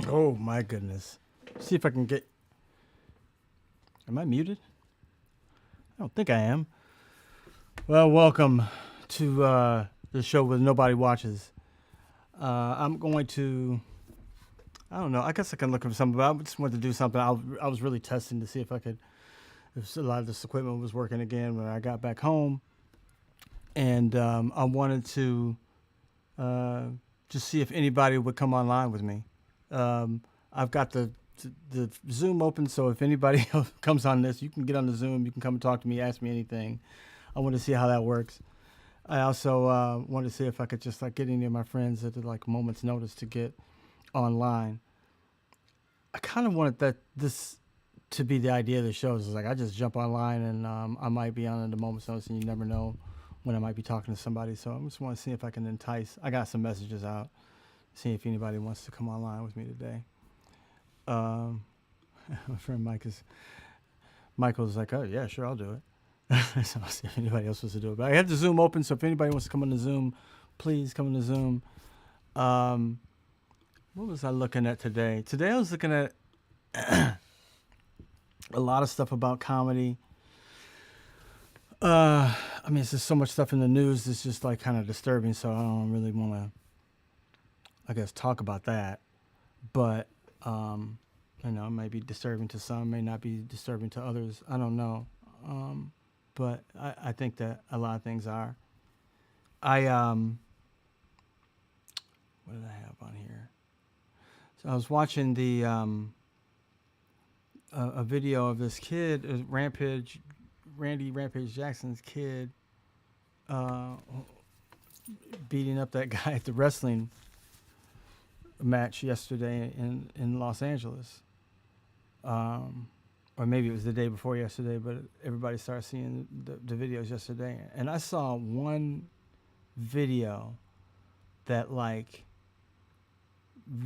Oh my goodness. See if I can get. Am I muted? I don't think I am. Well, welcome to the show where nobody watches. I'm going to. I don't know. I guess I can look for something, but I just wanted to do something. I was really testing to see if I could. If a lot of this equipment was working again when I got back home, and I wanted to just see if anybody would come online with me. I've got the Zoom open, so if anybody else comes on this, you can get on the Zoom. You can come and talk to me, ask me anything. I want to see how that works. I also wanted to see if I could just like get any of my friends at like a moment's notice to get online. I kind of wanted this to be the idea of the show. Is like I just jump online and I might be on at a moment's notice, and you never know when I might be talking to somebody. So I just want to see if I can entice. I got some messages out, see if anybody wants to come online with me today. My friend Michael's like, oh yeah, sure, I'll do it. So I'll see if anybody else wants to do it. But I have the Zoom open, so if anybody wants to come on the Zoom, please come on the Zoom. What was I looking at today? Today I was looking at a lot of stuff about comedy. I mean, it's just so much stuff in the news. It's just like kind of disturbing, so I don't really want to, I guess, talk about that. But you know, it might be disturbing to some, may not be disturbing to others. I don't know. But I think that a lot of things are. What did I have on here? So I was watching the a video of this kid, Randy Rampage Jackson's kid, beating up that guy at the wrestling match yesterday in Los Angeles. Or maybe it was the day before yesterday, but everybody started seeing the videos yesterday. And I saw one video that like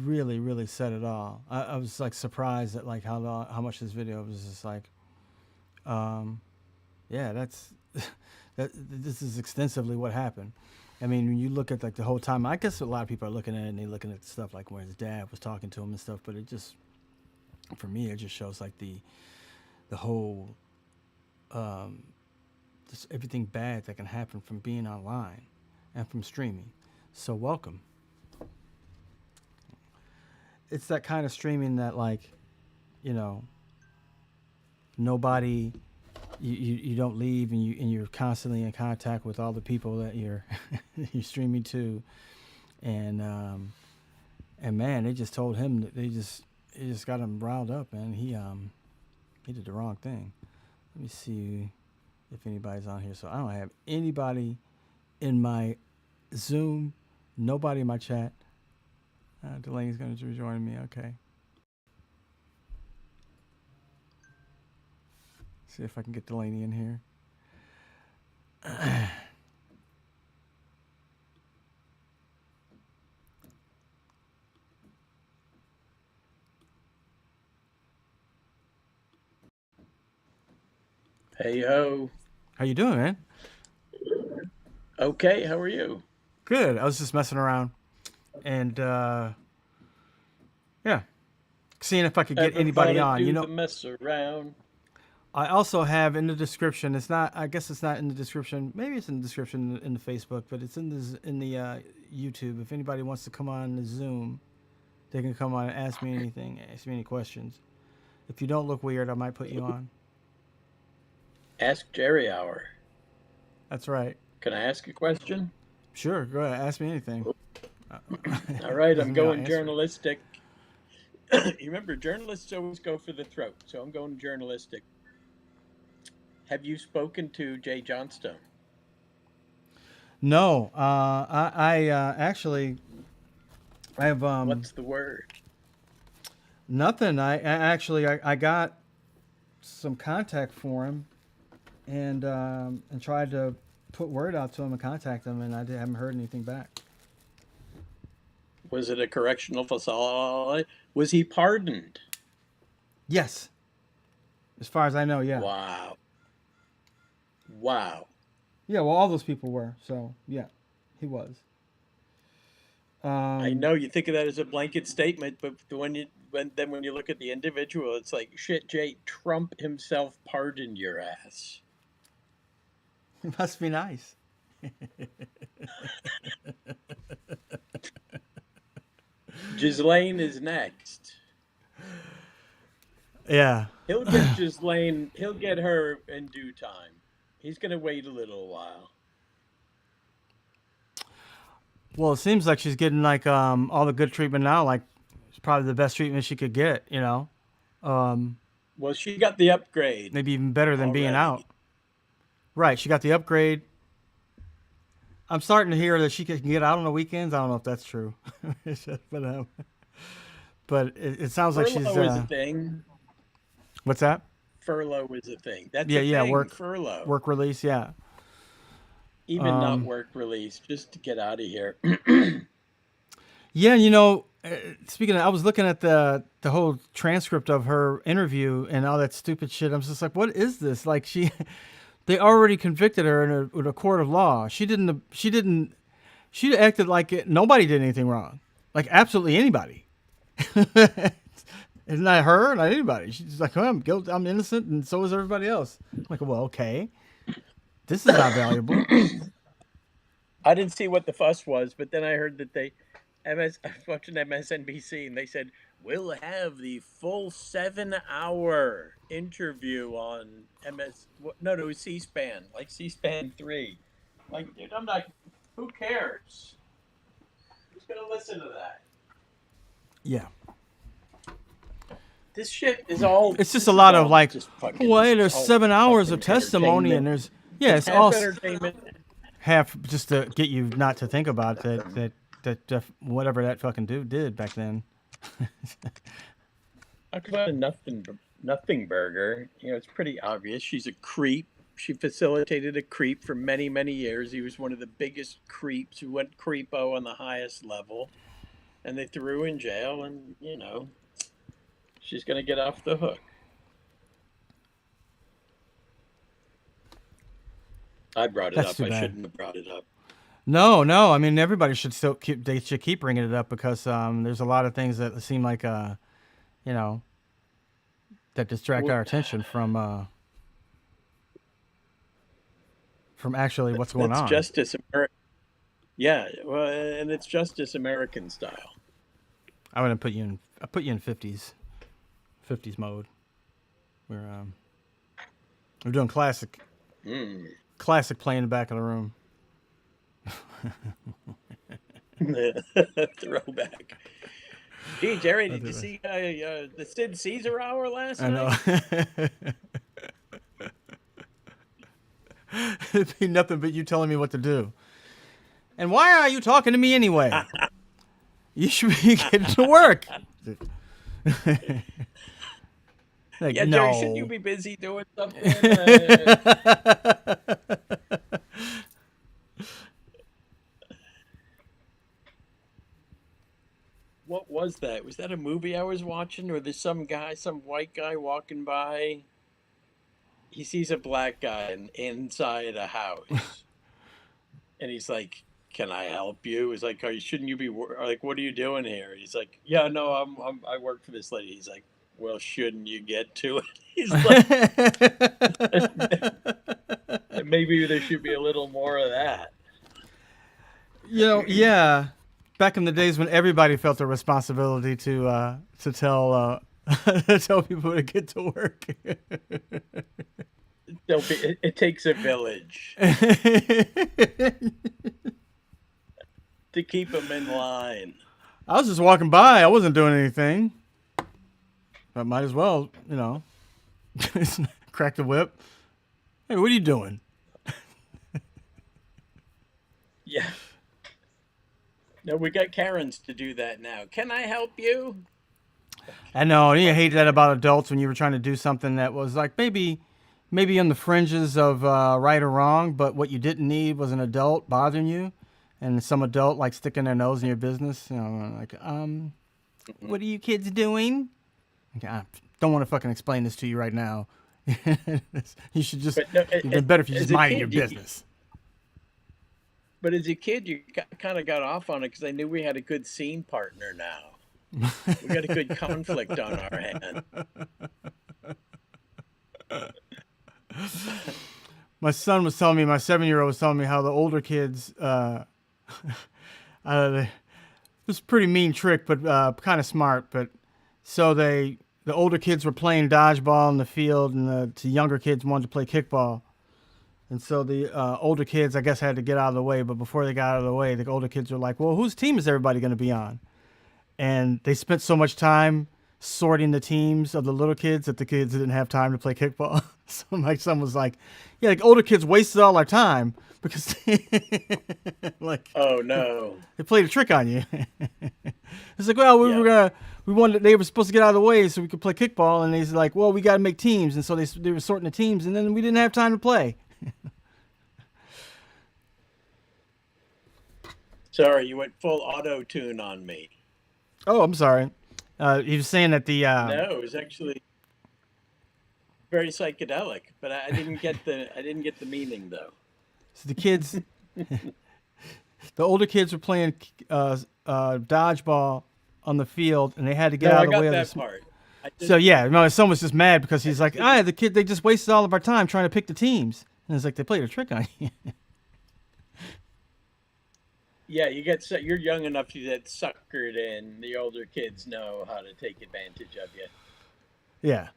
really, really said it all. I was like surprised at like how much this video was just like, yeah, this is extensively what happened. I mean, when you look at like the whole time, I guess a lot of people are looking at it and they're looking at stuff like where his dad was talking to him and stuff, but it just, for me, it just shows like the whole, just everything bad that can happen from being online and from streaming. So welcome. It's that kind of streaming that like, you know, nobody, you don't leave and you're constantly in contact with all the people that you're you're streaming to, and man, they just told him that they just got him riled up, and he did the wrong thing. Let me see if anybody's on here. So I don't have anybody in my Zoom, nobody in my chat. Delaney's going to join me. Okay. See if I can get Delaney in here. Hey ho. How you doing, man? Okay, how are you? Good. I was just messing around, and yeah, seeing if I could get anybody on. You know, mess around. I also have in the description. It's not. I guess it's not in the description. Maybe it's in the description in the Facebook, but it's in the YouTube. If anybody wants to come on the Zoom, they can come on and ask me anything. Ask me any questions. If you don't look weird, I might put you on. Ask Jerry Hour. That's right. Can I ask a question? Sure. Go ahead. Ask me anything. All right, I'm going journalistic. You remember, journalists always go for the throat, so I'm going journalistic. Have you spoken to Jay Johnstone? No. I actually, I have. What's the word? Nothing. I got some contact for him, and tried to put word out to him and contact him, and I haven't heard anything back. Was it a correctional facility? Was he pardoned? Yes. As far as I know, yeah. Wow. Yeah, well, all those people were, so yeah, he was. I know you think of that as a blanket statement, but when you look at the individual, it's like shit. Jay, Trump himself pardoned your ass. It must be nice. Ghislaine is next. Yeah. He'll get Ghislaine. He'll get her in due time. He's gonna wait a little while. Well, it seems like she's getting like all the good treatment now. Like it's probably the best treatment she could get. You know, Well, she got the upgrade maybe even better than being out. already. Right. She got the upgrade. I'm starting to hear that she can get out on the weekends. I don't know if that's true, but it sounds like she's. Furlough is a thing. What's that? Furlough is a thing. That's Yeah, a yeah. thing. Furlough. Work release. Yeah. Even not work release, just to get out of here. Yeah, you know, speaking of, I was looking at the whole transcript of her interview and all that stupid shit. I'm just like, what is this? Like they already convicted her in a court of law. She acted like nobody did anything wrong. Like absolutely anybody. It's not her, not anybody. She's like, oh, I'm guilty, I'm innocent, and so is everybody else. I'm like, well, okay. This is not valuable. I didn't see what the fuss was, but then I heard that I was watching MSNBC, and they said, we'll have the full 7-hour interview on it was C-SPAN, like C-SPAN 3. Like, dude, I'm not, who cares? Who's going to listen to that? Yeah. This shit is all. It's just a lot of like, well, there's 7 hours of testimony, and there's it's all entertainment. Half just to get you not to think about that whatever that fucking dude did back then. Talk about a nothing burger. You know, it's pretty obvious. She's a creep. She facilitated a creep for many, many years. He was one of the biggest creeps who went creepo on the highest level, and they threw her in jail. And you know, she's gonna get off the hook. I brought it up. I shouldn't have brought it up. No. I mean, everybody should still keep bringing it up because there's a lot of things that seem like that distract our attention from actually what's going on. Justice, yeah. Well, and it's Justice American style. I would put you in 50s mode. We're doing classic. Classic play in the back of the room. Throwback. Gee, Jerry, did you see the Sid Caesar hour last night? I know. It'd be nothing but you telling me what to do. And why are you talking to me anyway? You should be getting to work. Like, yeah, no. Jerry, shouldn't you be busy doing something? What was that? Was that a movie I was watching? Or there's some white guy walking by? He sees a black guy inside a house. And he's like, can I help you? He's like, shouldn't you be, like, what are you doing here? He's like, yeah, no, I work for this lady. He's like, well, shouldn't you get to it? He's like, maybe there should be a little more of that. You know, yeah. Back in the days when everybody felt a responsibility to tell tell people to get to work. It takes a village to keep them in line. I was just walking by. I wasn't doing anything. But might as well, crack the whip. Hey, what are you doing? Yeah. No, we got Karens to do that now. Can I help you? I know. You hate that about adults when you were trying to do something that was like maybe on the fringes of right or wrong, but what you didn't need was an adult bothering you, and some adult like sticking their nose in your business. Like, what are you kids doing? I don't want to fucking explain this to you right now. You should just. It's better if you just mind your business. But as a kid, you kind of got off on it because I knew we had a good scene partner now. We got a good conflict on our hand. My son was telling me, my 7-year-old was telling me how the older kids, it was a pretty mean trick, but kind of smart. But so the older kids were playing dodgeball in the field, and the younger kids wanted to play kickball. And so the older kids, I guess, had to get out of the way. But before they got out of the way, the older kids were like, well, whose team is everybody going to be on? And they spent so much time sorting the teams of the little kids that the kids didn't have time to play kickball. So my son was like, yeah, like older kids wasted all our time because like, oh no, they played a trick on you. It's like, well, they were supposed to get out of the way so we could play kickball. And he's like, well, we got to make teams. And so they were sorting the teams, and then we didn't have time to play. Sorry, you went full auto tune on me. Oh, I'm sorry. He was saying that the no, it was actually very psychedelic, but I didn't get the meaning though. So the kids, the older kids were playing dodgeball on the field, and they had to get out of the way of that part. So yeah, no, his son was just mad because he's like, they just wasted all of our time trying to pick the teams, and it's like they played a trick on you. Yeah, you're young enough to get suckered in. The older kids know how to take advantage of you. Yeah.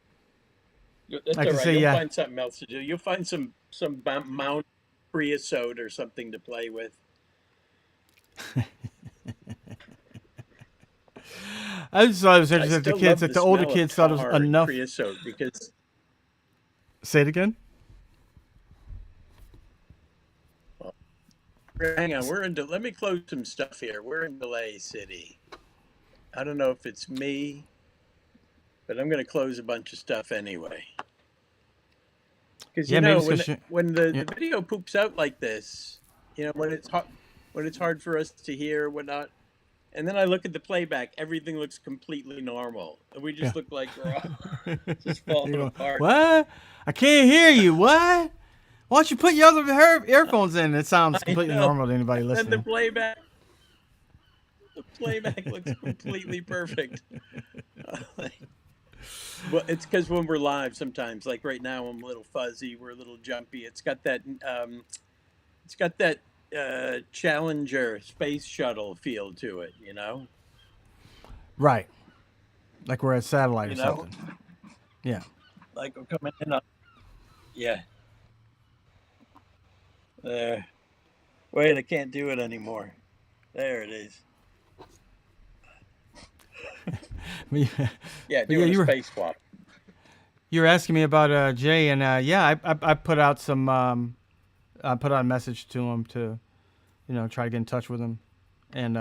That's all right. You'll find something else to do. You'll find some Mount creosote or something to play with. I just thought it was interesting that the older kids thought it was enough. Creosote because. Say it again. Hang on, let me close some stuff here. We're in Delay City. I don't know if it's me, but I'm going to close a bunch of stuff anyway. Because when the video poops out like this, when it's hard for us to hear whatnot, and then I look at the playback, everything looks completely normal, and we just look like we're all just falling apart. What? I can't hear you. What? Why don't you put your other earphones in? It sounds completely normal to anybody listening. And the playback looks completely perfect. Well, it's because when we're live, sometimes, like right now, I'm a little fuzzy. We're a little jumpy. It's got that Challenger space shuttle feel to it, Right. Like we're at satellite or something. Yeah. Like we're coming in up. Yeah. There. Wait, I can't do it anymore. There it is. Doing a space swap. You were asking me about Jay, and I put out some. I put out a message to him to, try to get in touch with him, and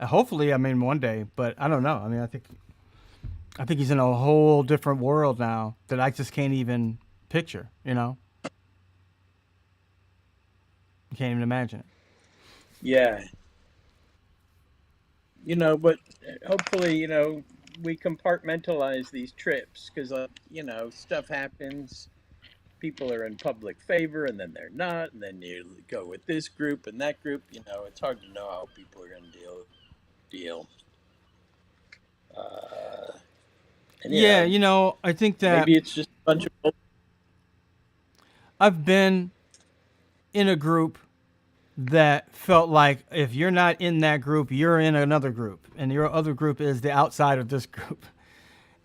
hopefully, one day. But I don't know. I think he's in a whole different world now that I just can't even picture. You can't even imagine it. Yeah. But hopefully, we compartmentalize these trips because, stuff happens. People are in public favor and then they're not. And then you go with this group and that group. It's hard to know how people are going to deal. I think that maybe it's just a bunch of. I've been in a group that felt like if you're not in that group, you're in another group, and your other group is the outside of this group,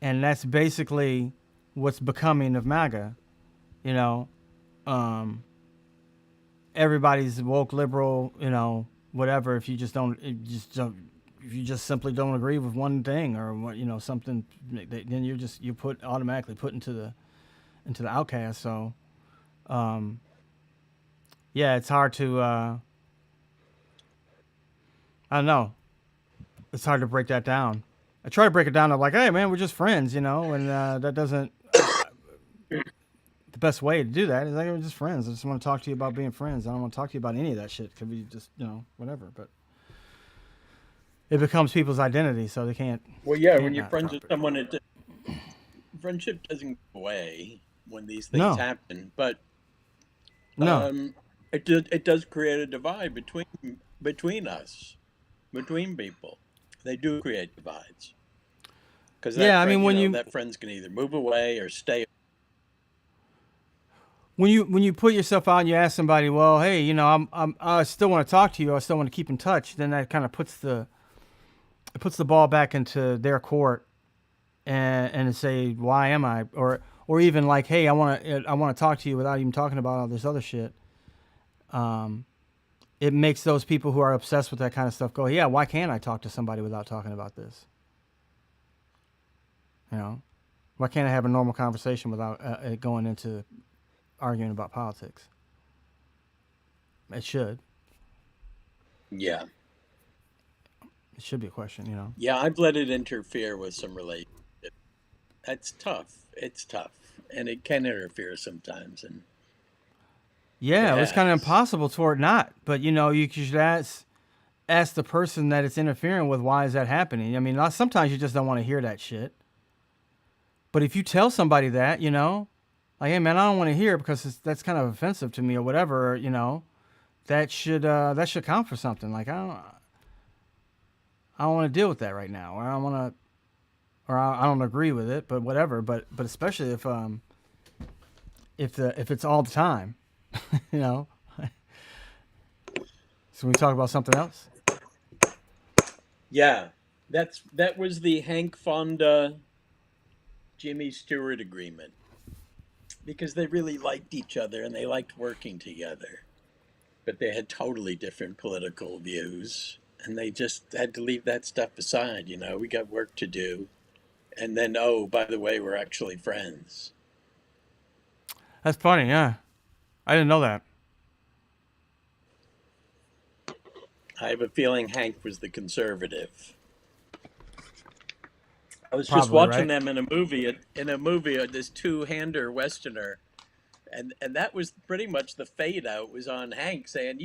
and that's basically what's becoming of MAGA. Everybody's woke, liberal, whatever. If you just simply don't agree with one thing or something, then you're automatically put into the outcast. So. Yeah, it's hard to, I don't know. It's hard to break that down. I try to break it down. I'm like, hey, man, we're just friends, and that doesn't, the best way to do that is like, we're just friends. I just want to talk to you about being friends. I don't want to talk to you about any of that shit. Could be just, whatever. But it becomes people's identity, so they can't. Well, yeah, when you're friends with someone, friendship doesn't go away when these things happen. But no. It does create a divide between us, between people. They do create divides because that Yeah, I mean friend, when that friend's can either move away or stay. you put yourself out and you ask somebody, well, hey, I still want to talk to you. I still want to keep in touch. Then that kind of puts the ball back into their court and say, why am I? Or even like, hey, I want to talk to you without even talking about all this other shit. It makes those people who are obsessed with that kind of stuff go, yeah, why can't I talk to somebody without talking about this? Why can't I have a normal conversation without it going into arguing about politics? It should. Yeah. It should be a question. Yeah, I've let it interfere with some relationship. That's tough. It's tough, and it can interfere sometimes, and it Yeah, it was kind of has. impossible for it not. But you should ask the person that it's interfering with, why is that happening? I mean, sometimes you just don't want to hear that shit. But if you tell somebody that, like, hey man, I don't want to hear it because that's kind of offensive to me or whatever, that should count for something. Like I don't want to deal with that right now, or I don't want to, or I don't agree with it, but whatever. But especially if it's all the time, you know. So we talk about something else. Yeah, that was the Hank Fonda Jimmy Stewart agreement because they really liked each other and they liked working together, but they had totally different political views, and they just had to leave that stuff aside. We got work to do, and then, oh, by the way, we're actually friends. That's funny, yeah. I didn't know that. I have a feeling Hank was the conservative. I was just Probably watching right. them in a movie, this two-hander westerner, and that was pretty much the fade out was on Hank saying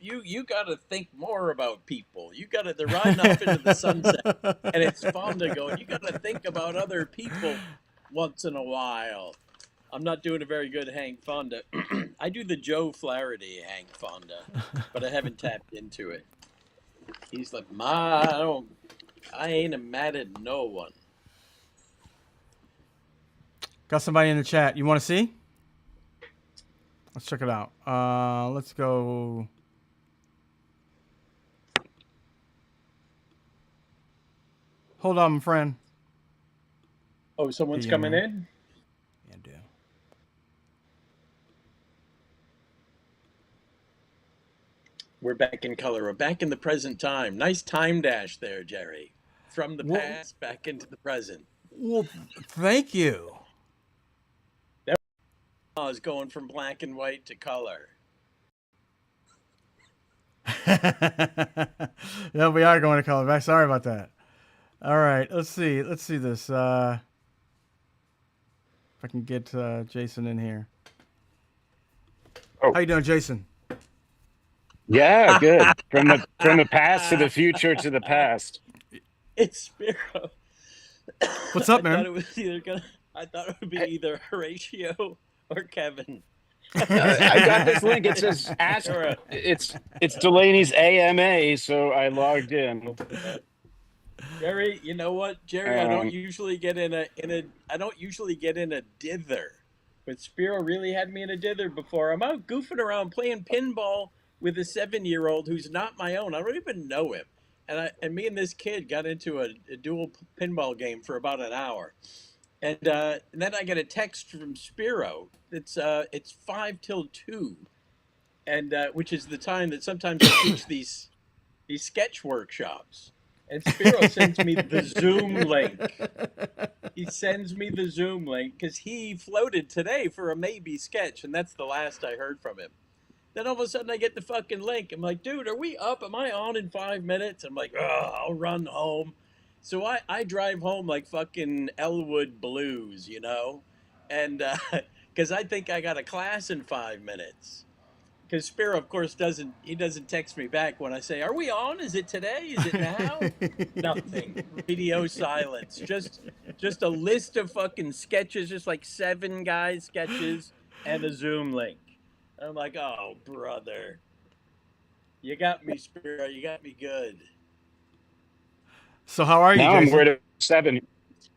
you got to think more about people. They're riding off into the sunset, and it's Fonda going, you got to think about other people once in a while. I'm not doing a very good Hank Fonda. I do the Joe Flaherty Hank Fonda, but I haven't tapped into it. He's like, I ain't mad at no one. Got somebody in the chat. You want to see? Let's check it out. Let's go. Hold on, my friend. Oh, someone's coming in? Yeah, do. We're back in color. We're back in the present time. Nice time dash there, Jerry. From the past back into the present. Well, thank you. That was going from black and white to color. Yeah, we are going to color back. Sorry about that. All right, let's see. Let's see this. If I can get Jason in here. Oh. How you doing, Jason? Yeah, good. From the past to the future to the past. It's Spiro. What's up, man? I thought it would be either Horatio or Kevin. I got this link. It says ask. It's Delaney's AMA, so I logged in. Jerry, you know what, Jerry? I don't usually get in a dither, but Spiro really had me in a dither before. I'm out goofing around playing pinball with a 7-year-old who's not my own. I don't even know him, and me and this kid got into a dual pinball game for about an hour, and then I get a text from Spiro. It's 5 till 2, and which is the time that sometimes I teach these sketch workshops. And Spiro sends me the Zoom link. He sends me the Zoom link because he floated today for a maybe sketch, and that's the last I heard from him. Then all of a sudden I get the fucking link. I'm like, dude, are we up? Am I on in 5 minutes? I'm like, I'll run home. So I drive home like fucking Elwood Blues, and because I think I got a class in 5 minutes. Because Spiro, of course, doesn't text me back when I say, are we on? Is it today? Is it now? Nothing. Radio silence. Just a list of fucking sketches, just like 7 guys' sketches and a Zoom link. I'm like, oh, brother. You got me, Spiro. You got me good. So how are you, Now I'm Jason? worried about 7.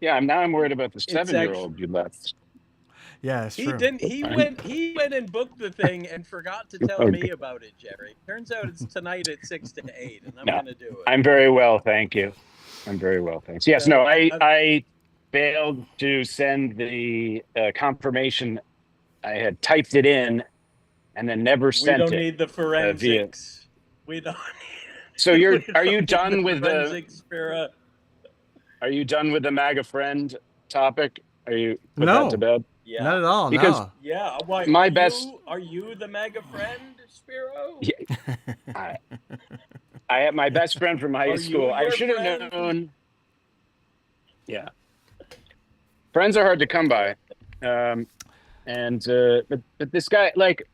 Yeah, now I'm worried about the It's 7-year-old you left. Yeah, it's he true. didn't. He I'm, went. He went and booked the thing and forgot to tell okay. me about it, Jerry. Turns out it's tonight at 6 to 8, and I'm No, gonna do it. I'm very well, thank you. I'm very well, thanks. Yes, no, So I failed to send the confirmation. I had typed it in and then never we sent don't it need the via. forensics. We don't. So We are you don't need the done with the forensics, Spiro. MAGA friend topic? Are you put that to No, bed? not Yeah. at all. Because No. Yeah. Why my best, are you the mega friend, Spiro? yeah, I, I had my best friend from high Are you school. I your should have friend? known. Yeah, friends are hard to come by. And but this guy, like,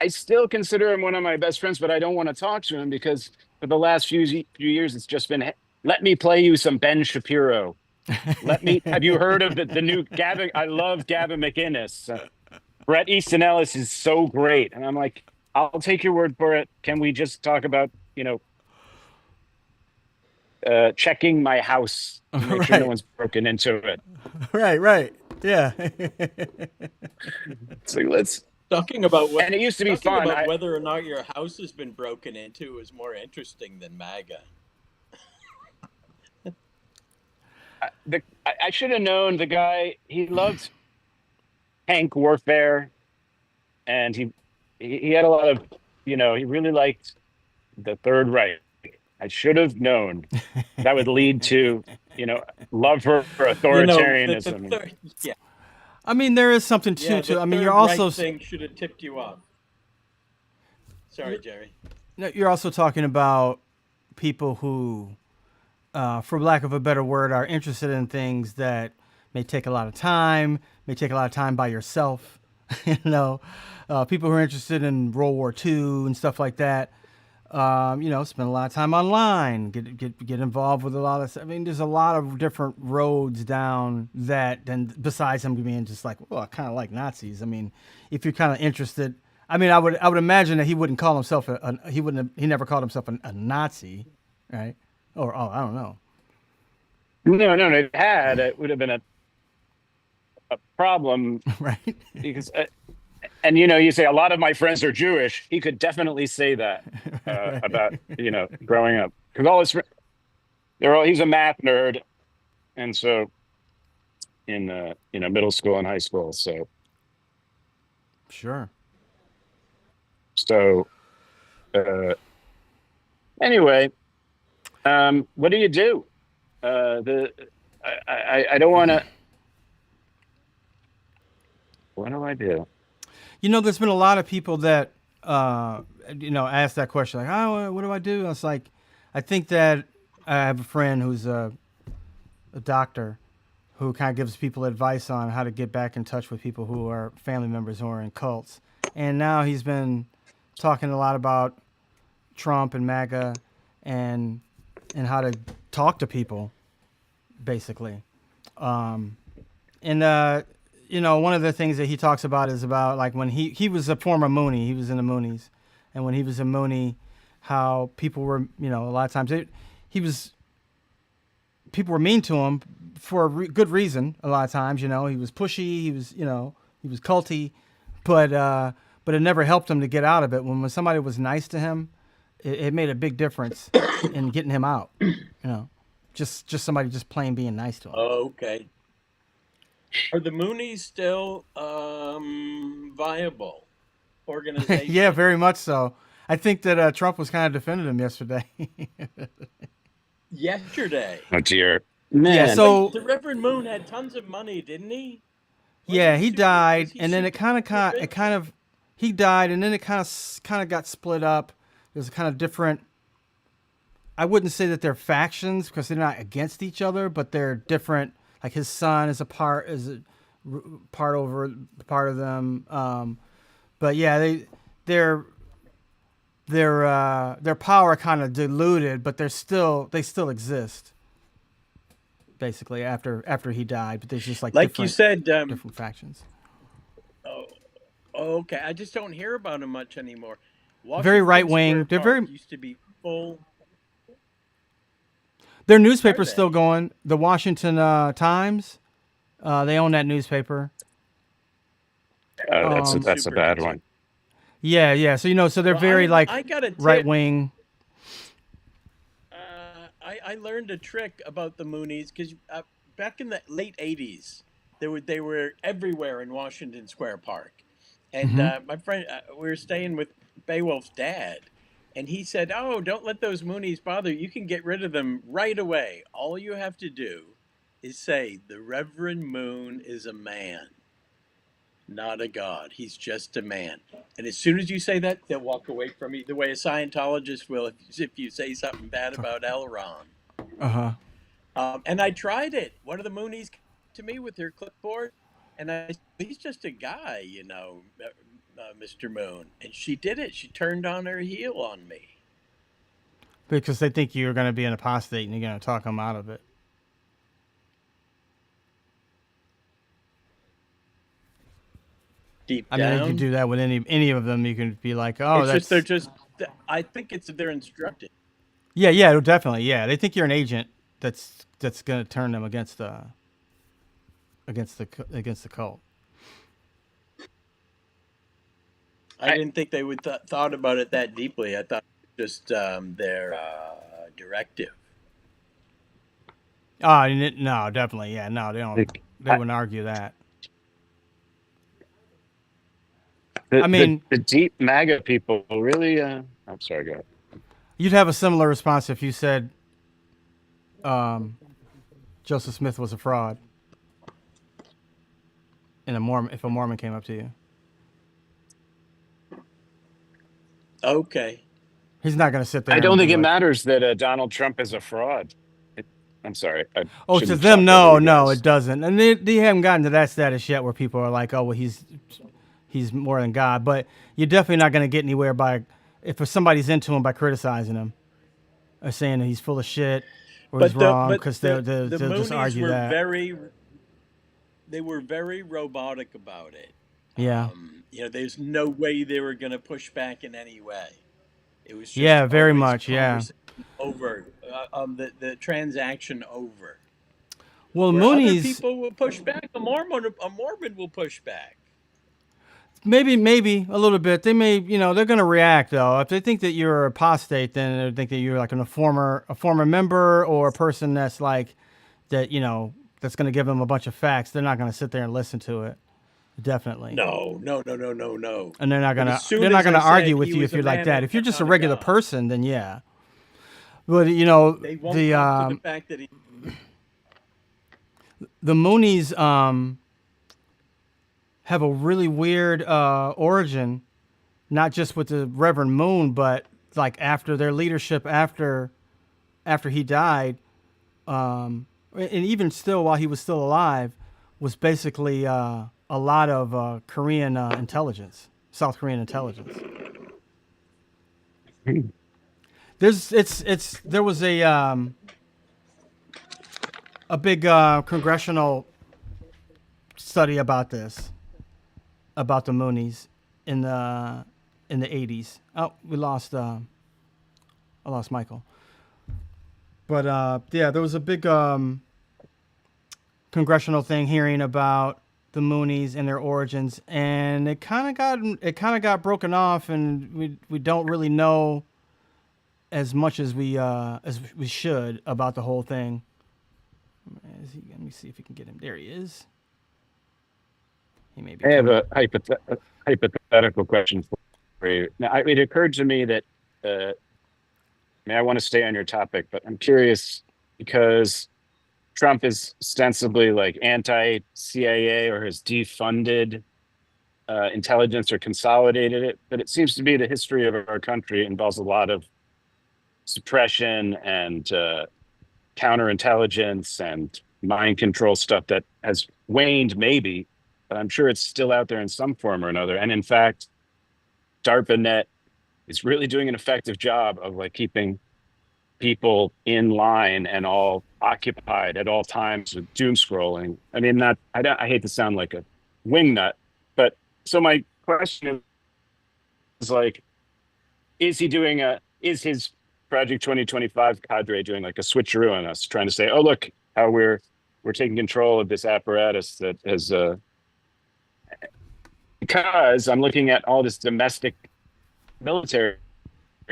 I still consider him one of my best friends, but I don't want to talk to him because for the last few years it's just been, let me play you some Ben Shapiro. Have you heard of the new Gavin? I love Gavin McInnes. Bret Easton Ellis is so great, and I'm like, I'll take your word for it. Can we just talk about checking my house to make sure no Right. one's broken into it? Right. Yeah. It's like, let's. Talking about what? And it used to be Talking fun. about whether or not your house has been broken into is more interesting than MAGA. I should have known the guy. He loved tank warfare, and he had a lot of, he really liked the Third Reich. I should have known that would lead to, love for authoritarianism. Yeah. I mean, there is something Yeah, to. the I mean, Third you're also Reich thing should have tipped you off. Sorry, Jerry. you're also talking about people who, for lack of a better word, are interested in things that may take a lot of time, may take a lot of time by yourself. People who are interested in World War II and stuff like that. Spend a lot of time online, get involved with a lot of. I mean, there's a lot of different roads down that. And besides him being just like, well, I kind of like Nazis. I mean, if you're kind of interested, I mean, I would imagine that he wouldn't call himself he never called himself a Nazi, right? Or I don't know. No, it would have been a problem, Right. because. And you say a lot of my friends are Jewish. He could definitely say that Right. about growing up, because all his he's a math nerd, and so in middle school and high school. Sure. So anyway, what do you do? I don't want to. What do I do? There's been a lot of people that, ask that question, like, oh, what do I do? And it's like, I think that I have a friend who's a doctor who kind of gives people advice on how to get back in touch with people who are family members who are in cults. And now he's been talking a lot about Trump and MAGA and how to talk to people, basically. One of the things that he talks about is about, like, when he was a former Moonie, he was in the Moonies, and when he was a Moonie, how people were, a lot of times people were mean to him for a good reason. A lot of times, he was pushy, he was culty, but it never helped him to get out of it. When somebody was nice to him, it made a big difference in getting him out. Just somebody just plain being nice to him. Oh, okay. Are the Moonies still viable organization? Yeah, very much so. I think that Trump was kind of defending him yesterday. Yesterday. Oh dear, man. Yeah, so the Reverend Moon had tons of money, didn't he? Yeah, he died, and then it kind of he died, and then it kind of got split up. There's a kind of different. I wouldn't say that they're factions because they're not against each other, but they're different. Like his son is a part of them. But yeah, their power kind of diluted, but they still exist. Basically, after he died, but there's just like you said, different factions. Oh, Okay, I just don't hear about them much anymore. Very right Washington Square wing. They're Park very used to be full. their Are newspaper's still they? going. The Washington Times. They own that newspaper. That's Um, that's a Super bad concerned. one. yeah. So so they're Well, very like I got a right tip. wing. I learned a trick about the Moonies because back in the late '80s, they were everywhere in Washington Square Park, and Hmm. my friend we were staying with Beowulf's dad, and he said, "Oh, don't let those Moonies bother you. You can get rid of them right away. All you have to do is say the Reverend Moon is a man, not a god. He's just a man." And as soon as you say that, they'll walk away from you the way a Scientologist will if you say something bad about L. Ron. Uh huh. And I tried it. One of the Moonies came to me with her clipboard, and I said, he's just a guy, Mr. Moon. And she did it. She turned on her heel on me. Because they think you're going to be an apostate and you're going to talk them out of it. Deep I mean, you could down, do that with any of them. You can be like, oh, it's just they're that's just. I think they're instructed. yeah, definitely, yeah. They think you're an agent that's going to turn them against the cult. I I, didn't think they would thought about it that deeply. I thought it was just their directive. Oh, no, definitely, yeah, no, they don't. like, They I wouldn't argue that. the, I the mean, the deep MAGA people really. I'm sorry, go ahead. you'd have a similar response if you said um, Joseph Smith was a fraud, and if a Mormon came up to you. Okay. He's not going to sit I there and don't be think it like, matters that Donald Trump is a fraud. I'm sorry, I "Oh, to shouldn't have them, talked over no, you no, guys. it doesn't." And they haven't gotten to that status yet where people are like, "Oh, well, he's more than God." But you're definitely not going to get anywhere by if somebody's into him by criticizing him or saying that he's full of shit or he's wrong But because the they'll just Moonies argue were that. very robotic about it. Yeah, There's no way they were going to push back in any way. It was just yeah, very always much, yeah. conversation over, the transaction over. Well, Where other Mooney's people will push back, a Mormon will push back. maybe a little bit. They may, they're going to react though. If they think that you're apostate, then they think that you're like a former member or a person that's like that, that's going to give them a bunch of facts. They're not going to sit there and listen to it. Definitely. No, no, no, no, no, no. And they're not But gonna as soon they're not as I gonna argue said with he you was if a you're like man that. and If you're just a not a regular god, person, then yeah. But they won't the talk to the fact that he. the Moonies have a really weird origin, not just with the Reverend Moon, but like after their leadership after he died, and even still while he was still alive, was basically a lot of Korean intelligence, South Korean intelligence. There was a big congressional study about this, about the Moonies in the 80s. Oh, I lost Michael. But yeah, there was a big congressional thing hearing about the Moonies and their origins, and it kind of got broken off, and we don't really know as much as we should about the whole thing. Let me see if we can get him. There he is. He may be I have coming. a hypothetical question for you. Now, it occurred to me that I want to stay on your topic, but I'm curious because Trump is ostensibly like anti-CIA or has defunded intelligence or consolidated it, but it seems to be the history of our country involves a lot of suppression and counterintelligence and mind control stuff that has waned, maybe, but I'm sure it's still out there in some form or another. And in fact, DARPANet is really doing an effective job of like keeping people in line and all occupied at all times with doom scrolling. I mean, I hate to sound like a wingnut, but so my question is like, is his Project 2025 cadre doing like a switcheroo on us, trying to say, oh, look how we're taking control of this apparatus that has, because I'm looking at all this domestic military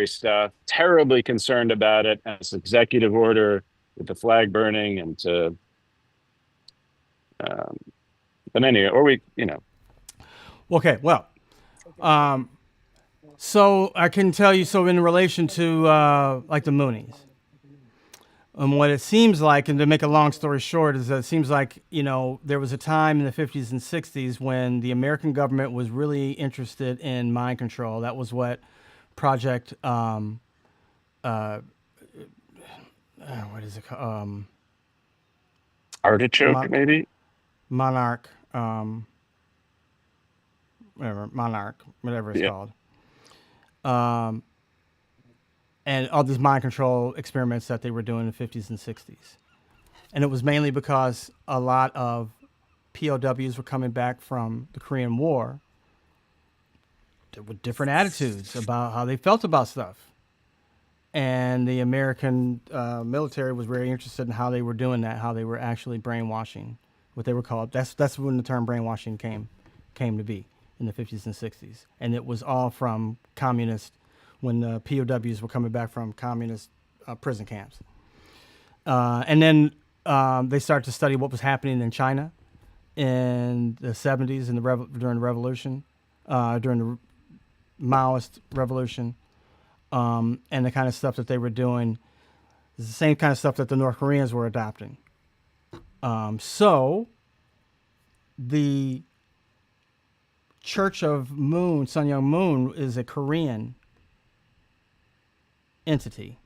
stuff, terribly concerned about it as executive order with the flag burning and but anyway, or Okay, well, so I can tell you, so in relation to like the Moonies, and what it seems like, and to make a long story short, is that it seems like, there was a time in the 50s and 60s when the American government was really interested in mind control. That was what Project, what is it called? Artichoke, maybe? Monarch, whatever it's called. And all these mind control experiments that they were doing in the 50s and 60s. And it was mainly because a lot of POWs were coming back from the Korean War with different attitudes about how they felt about stuff. And the American military was very interested in how they were doing that, how they were actually brainwashing, what they were called. That's when the term brainwashing came to be in the 50s and 60s. And it was all from communist, when the POWs were coming back from communist prison camps. And then they started to study what was happening in China in the 70s and during the revolution, during the Maoist revolution, and the kind of stuff that they were doing is the same kind of stuff that the North Koreans were adopting. So the Church of Moon, Sun Myung Moon, is a Korean entity.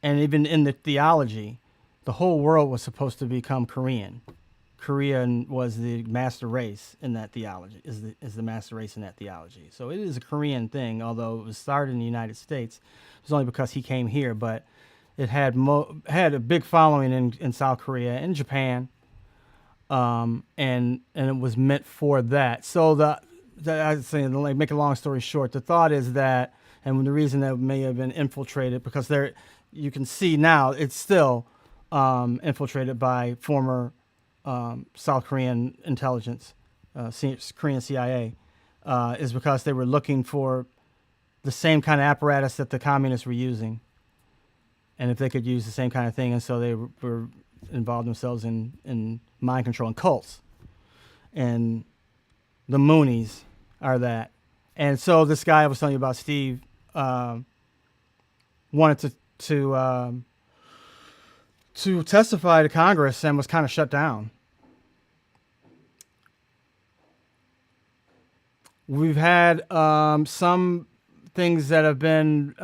And even in the theology, the whole world was supposed to become Korean. Korean was the master race in that theology, is the master race in that theology. So it is a Korean thing, although it was started in the United States. It was only because he came here, but it had a big following in South Korea and Japan, and it was meant for that. So I was saying, like, make a long story short, the thought is that, and the reason that it may have been infiltrated, because you can see now it's still infiltrated by former South Korean intelligence, Korean CIA, is because they were looking for the same kind of apparatus that the communists were using, and if they could use the same kind of thing, and so they were involved themselves in mind control and cults, and the Moonies are that. And so this guy I was telling you about, Steve, wanted to testify to Congress and was kind of shut down. We've had some things that have been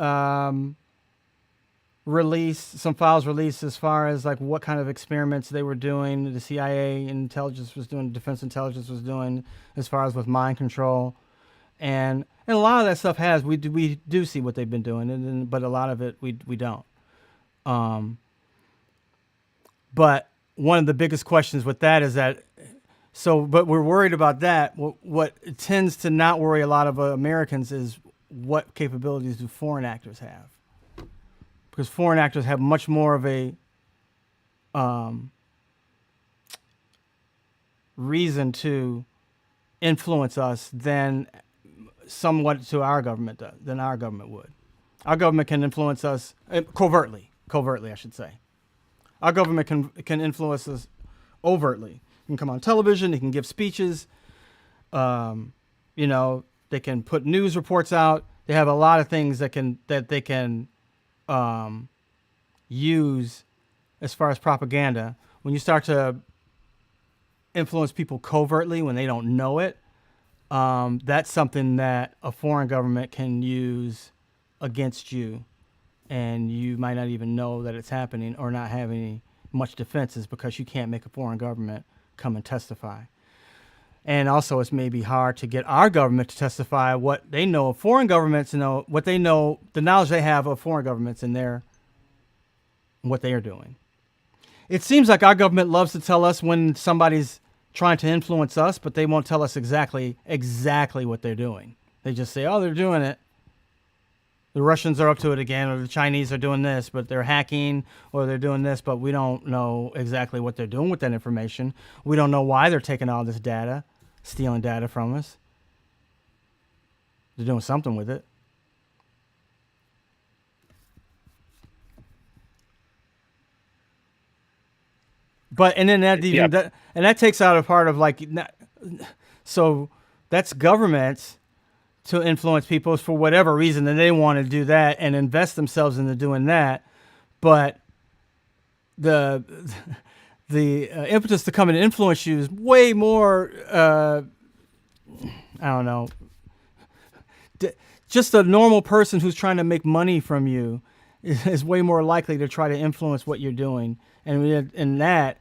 released, some files released as far as like what kind of experiments they were doing, the CIA intelligence was doing, defense intelligence was doing, as far as with mind control. And a lot of that stuff we do see what they've been doing, but a lot of it we don't. But one of the biggest questions with that is that, but we're worried about that. What tends to not worry a lot of Americans is what capabilities do foreign actors have? Because foreign actors have much more of a reason to influence us than our government would. Our government can influence us covertly, I should say. Our government can influence us overtly. It can come on television. They can give speeches. They can put news reports out. They have a lot of things that they can use as far as propaganda. When you start to influence people covertly when they don't know it, that's something that a foreign government can use against you, and you might not even know that it's happening or not have any much defenses because you can't make a foreign government come and testify. And also, it's maybe hard to get our government to testify what they know of foreign governments, what they know, the knowledge they have of foreign governments and what they are doing. It seems like our government loves to tell us when somebody's trying to influence us, but they won't tell us exactly what they're doing. They just say, oh, they're doing it. The Russians are up to it again, or the Chinese are doing this, but they're hacking, or they're doing this, but we don't know exactly what they're doing with that information. We don't know why they're taking all this data, stealing data from us. They're doing something with it. But and then that even that, and that takes out a part of like, so that's government to influence people for whatever reason, and they want to do that and invest themselves into doing that. But the impetus to come and influence you is way more. I don't know. Just a normal person who's trying to make money from you is way more likely to try to influence what you're doing, and that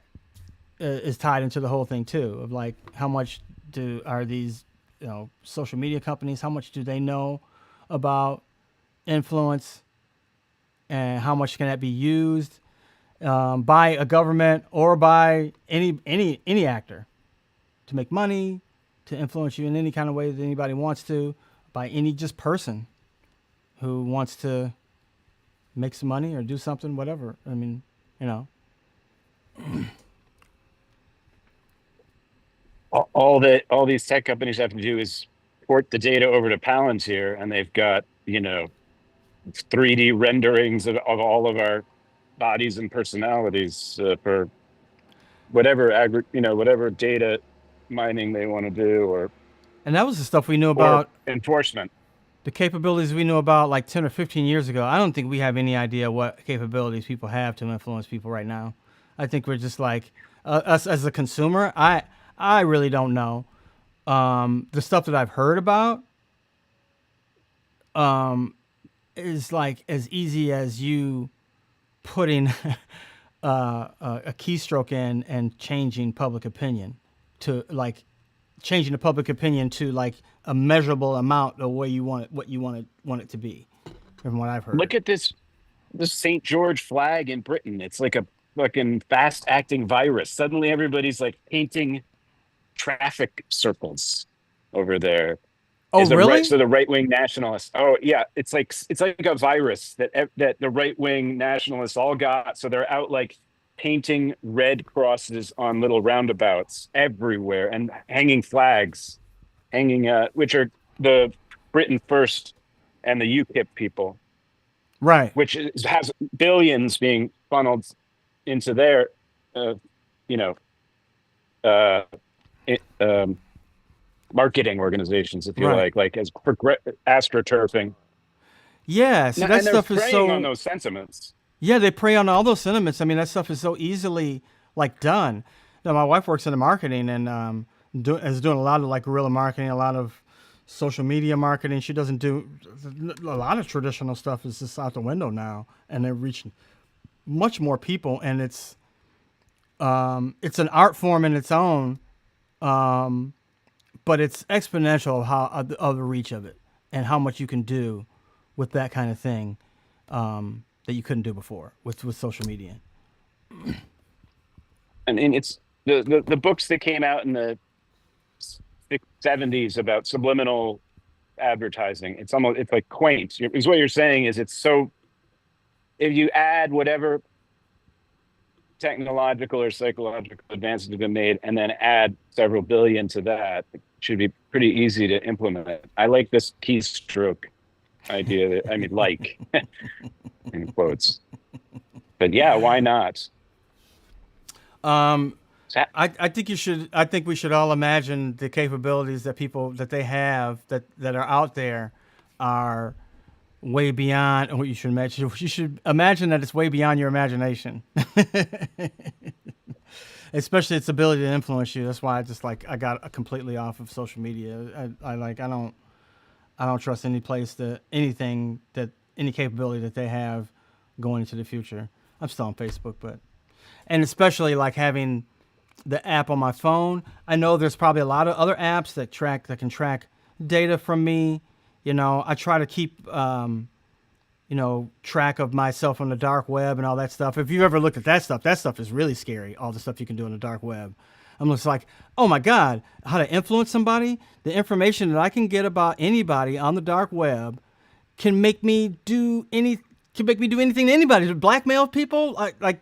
is tied into the whole thing too. Of like, how much are these social media companies? How much do they know about influence, and how much can that be used by a government or by any actor to make money, to influence you in any kind of way that anybody wants to, by any just person who wants to make some money or do something, whatever. I mean, all these tech companies have to do is port the data over to Palantir, and they've got 3D renderings of all of our bodies and personalities for whatever whatever data mining they want to do, and that was the stuff we knew about enforcement. The capabilities we knew about like 10 or 15 years ago. I don't think we have any idea what capabilities people have to influence people right now. I think we're just like us as a consumer. I really don't know. The stuff that I've heard about is like as easy as you putting a keystroke in and changing public opinion to like changing the public opinion to like a measurable amount of what you want it to be, from what I've heard. Look at this St. George flag in Britain. It's like a fucking fast acting virus. Suddenly everybody's like painting traffic circles over there. Oh, really? So the right-wing nationalists. Oh, yeah. It's like a virus that the right-wing nationalists all got. So they're out like painting red crosses on little roundabouts everywhere and hanging flags, which are the Britain First and the UKIP people, right? Which has billions being funneled into their, marketing organizations, if you like as astroturfing. Yeah, so that stuff is so on those sentiments. Yeah, they prey on all those sentiments. I mean, that stuff is so easily like done. Now, my wife works in the marketing and is doing a lot of like guerrilla marketing, a lot of social media marketing. She doesn't do a lot of traditional stuff. Is just out the window now, and they're reaching much more people. And it's an art form in its own, but it's exponential of the reach of it and how much you can do with that kind of thing. That you couldn't do before with social media. And it's the books that came out in the 70s about subliminal advertising. It's like quaint. Because what you're saying is it's so, if you add whatever technological or psychological advances have been made and then add several billion to that, it should be pretty easy to implement it. I like this keystroke idea like in quotes, but yeah, why not? I think we should all imagine the capabilities that they have that are out there are way beyond what you should imagine. You should imagine that it's way beyond your imagination. Especially its ability to influence you. That's why I got completely off of social media. I don't trust any capability that they have going into the future. I'm still on Facebook, and especially like having the app on my phone. I know there's probably a lot of other apps that can track data from me. I try to keep, track of myself on the dark web and all that stuff. If you ever looked at that stuff is really scary. All the stuff you can do on the dark web. I'm just like, oh my God, how to influence somebody? The information that I can get about anybody on the dark web can make me do anything to anybody. To blackmail people, like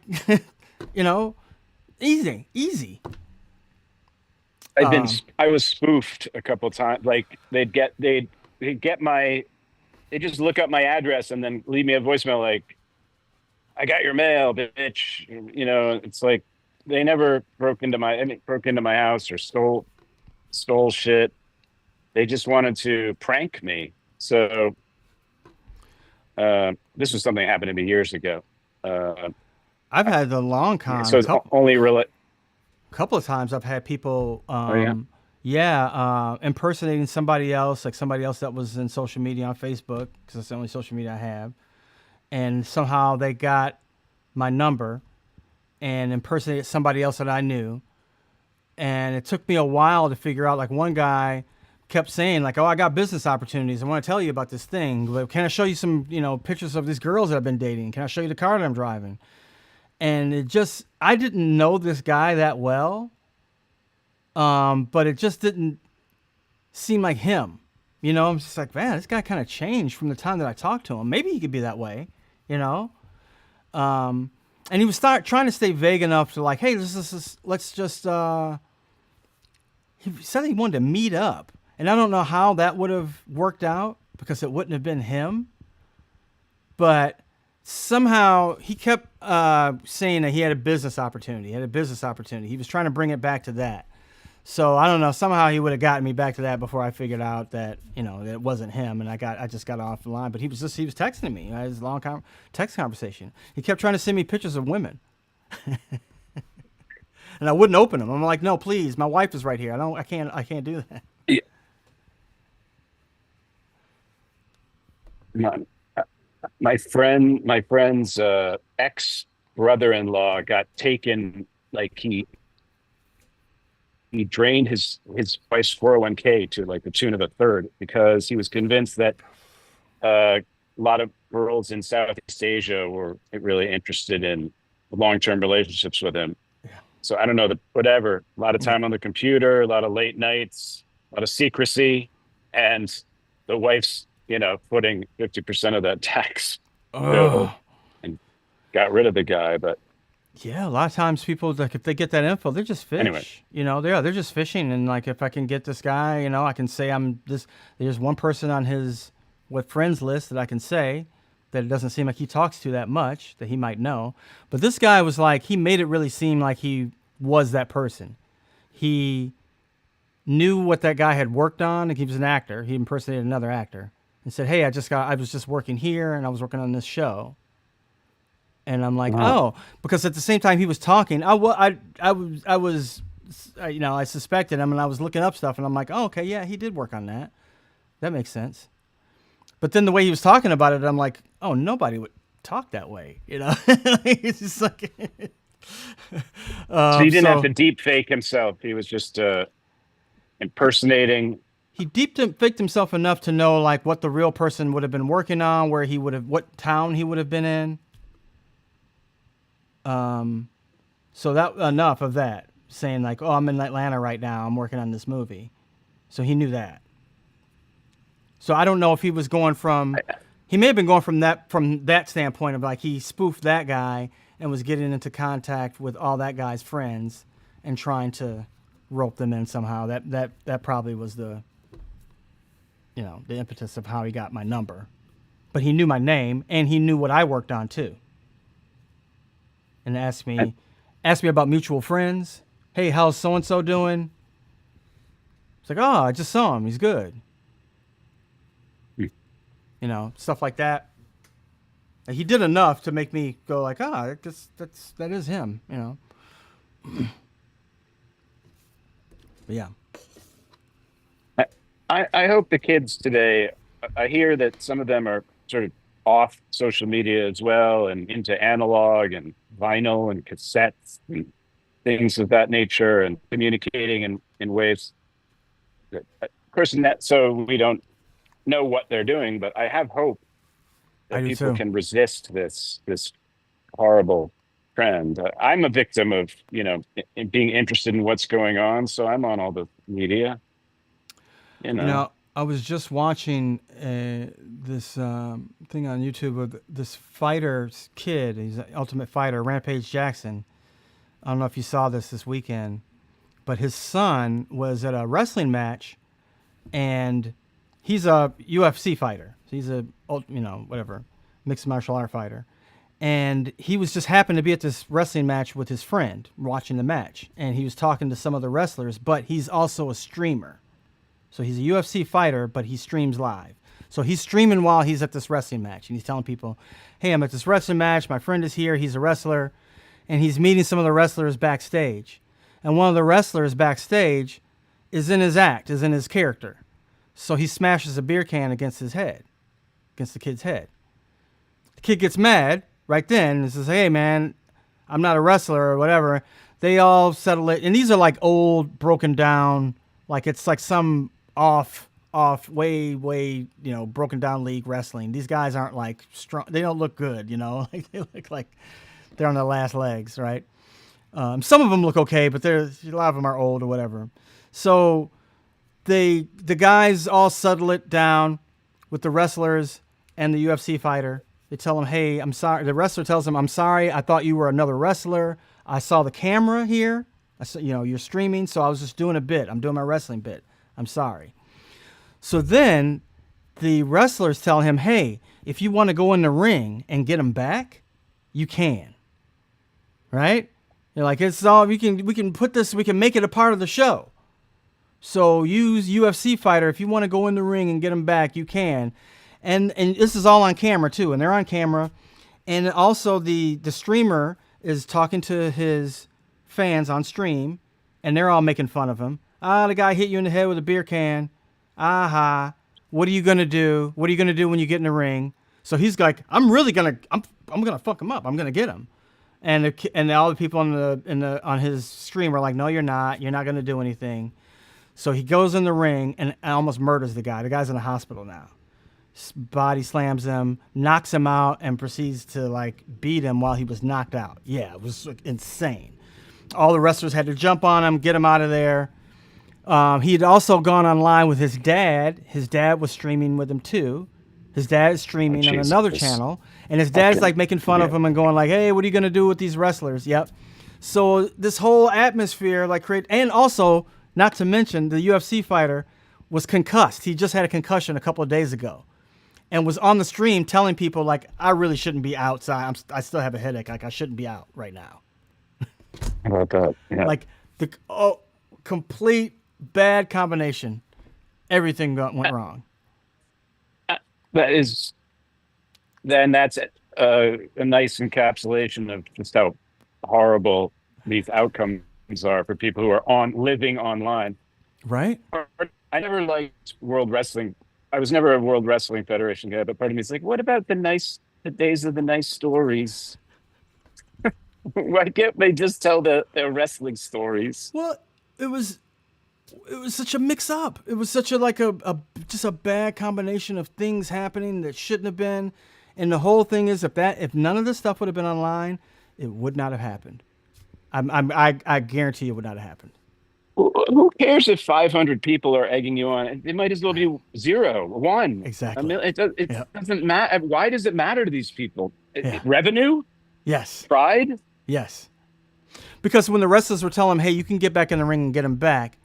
easy. I was spoofed a couple times. Like they'd just look up my address and then leave me a voicemail like, I got your mail, bitch. It's like they never broke into my house or stole shit. They just wanted to prank me. So this was something that happened to me years ago. I've had the long con. So it's only really. Couple of times I've had people impersonating somebody else, like somebody else that was in social media on Facebook, because that's the only social media I have, and somehow they got my number and impersonated somebody else that I knew. And it took me a while to figure out, like one guy kept saying like, oh, I got business opportunities. I want to tell you about this thing. Can I show you some, pictures of these girls that I've been dating? Can I show you the car that I'm driving? And I didn't know this guy that well. But it just didn't seem like him. I'm just like, man, this guy kind of changed from the time that I talked to him. Maybe he could be that way, And he was trying to stay vague enough to like, hey, let's just, he said he wanted to meet up. And I don't know how that would have worked out because it wouldn't have been him. But somehow he kept saying that he had a business opportunity. He was trying to bring it back to that. So I don't know. Somehow he would have gotten me back to that before I figured out that that it wasn't him, and I just got off the line. But he was texting me. I had this long text conversation. He kept trying to send me pictures of women, and I wouldn't open them. I'm like, no, please, my wife is right here. I can't do that. Yeah. My friend's ex brother-in-law got taken. Like he drained his wife's 401k to like the tune of a third because he was convinced that a lot of girls in Southeast Asia were really interested in long-term relationships with him. Yeah. So I don't know, whatever, a lot of time on the computer, a lot of late nights, a lot of secrecy, and the wife's, putting 50% of that tax bill and got rid of the guy. But yeah, a lot of times people, like, if they get that info, they're just fish. Anyway. They're just fishing. And like, if I can get this guy, I can say I'm this. There's one person on his friends list that I can say that it doesn't seem like he talks to that much that he might know. But this guy was like, he made it really seem like he was that person. He knew what that guy had worked on. Like, he was an actor. He impersonated another actor and said, "Hey, I was just working here and I was working on this show." And I'm like, wow. Oh, because at the same time he was talking, I suspected him, and I was looking up stuff, and I'm like, oh, okay, yeah, he did work on that. That makes sense. But then the way he was talking about it, I'm like, oh, nobody would talk that way, It's just like, so he didn't have to deep fake himself. He was just impersonating. He deep faked himself enough to know like what the real person would have been working on, what town he would have been in. So that enough of that, saying like, oh, I'm in Atlanta right now. I'm working on this movie. So he knew that. So I don't know if he was going he may have been going from that standpoint of like, he spoofed that guy and was getting into contact with all that guy's friends and trying to rope them in somehow. That probably was the impetus of how he got my number. But he knew my name and he knew what I worked on too. And asked me about mutual friends. Hey, how's so-and-so doing? It's like, oh, I just saw him. He's good. Stuff like that. And he did enough to make me go like, I guess that is him, But yeah. I hope the kids today, I hear that some of them are sort of off social media as well and into analog and vinyl and cassettes and things of that nature and communicating in ways that, of course, so we don't know what they're doing, but I have hope that people can resist this horrible trend. I'm a victim of, being interested in what's going on. So I'm on all the media, I was just watching this thing on YouTube of this fighter's kid. He's an Ultimate Fighter, Rampage Jackson. I don't know if you saw this weekend, but his son was at a wrestling match, and he's a UFC fighter. He's a whatever mixed martial art fighter, and he was just happened to be at this wrestling match with his friend watching the match, and he was talking to some of the wrestlers. But he's also a streamer. So he's a UFC fighter, but he streams live. So he's streaming while he's at this wrestling match. And he's telling people, hey, I'm at this wrestling match. My friend is here. He's a wrestler. And he's meeting some of the wrestlers backstage. And one of the wrestlers backstage is in his act, is in his character. So he smashes a beer can against his head, against the kid's head. The kid gets mad right then and says, hey, man, I'm not a wrestler or whatever. They all settle it. And these are like old, broken down, like it's like some off, way, broken down league wrestling. These guys aren't like strong. They don't look good, like they look like they're on their last legs, right? Some of them look okay, but a lot of them are old or whatever. So the guys all settle it down with the wrestlers and the UFC fighter. They tell him, hey, I'm sorry. The wrestler tells him, I'm sorry. I thought you were another wrestler. I saw the camera here. I said, you're streaming, so I was just doing a bit. I'm doing my wrestling bit. I'm sorry. So then the wrestlers tell him, hey, if you want to go in the ring and get him back, you can. Right? They're like, it's all we can put this, we can make it a part of the show. So use UFC fighter. If you want to go in the ring and get him back, you can. And this is all on camera too, and they're on camera. And also the streamer is talking to his fans on stream, and they're all making fun of him. The guy hit you in the head with a beer can. Aha. What are you going to do? What are you going to do when you get in the ring? So he's like, I'm going to fuck him up. I'm going to get him. And all the people on his stream are like, no, you're not. You're not going to do anything. So he goes in the ring and almost murders the guy. The guy's in the hospital now. Body slams him, knocks him out, and proceeds to like beat him while he was knocked out. Yeah, it was like, insane. All the wrestlers had to jump on him, get him out of there. He had also gone online with his dad. His dad was streaming with him too. His dad is streaming on another channel, and his dad's like making fun of him and going like, "Hey, what are you gonna do with these wrestlers?" Yep. So this whole atmosphere and also not to mention the UFC fighter was concussed. He just had a concussion a couple of days ago, and was on the stream telling people like, "I really shouldn't be outside. I still have a headache. Like I shouldn't be out right now." How about that? Yeah. Like complete bad combination. Everything went wrong. That's a nice encapsulation of just how horrible these outcomes are for people who are living online. Right. I never liked World Wrestling. I was never a World Wrestling Federation guy, but part of me is like, what about the days of the nice stories? Why can't they just tell their wrestling stories? Well, it was such a mix up. It was such a just a bad combination of things happening that shouldn't have been. And the whole thing is if none of this stuff would have been online, it would not have happened. I guarantee it would not have happened. Who cares if 500 people are egging you on? It might as well be 0, 1. Exactly. It doesn't matter. Why does it matter to these people? Yeah. Revenue? Yes. Pride? Yes. Because when the wrestlers were telling him, hey, you can get back in the ring and get him back,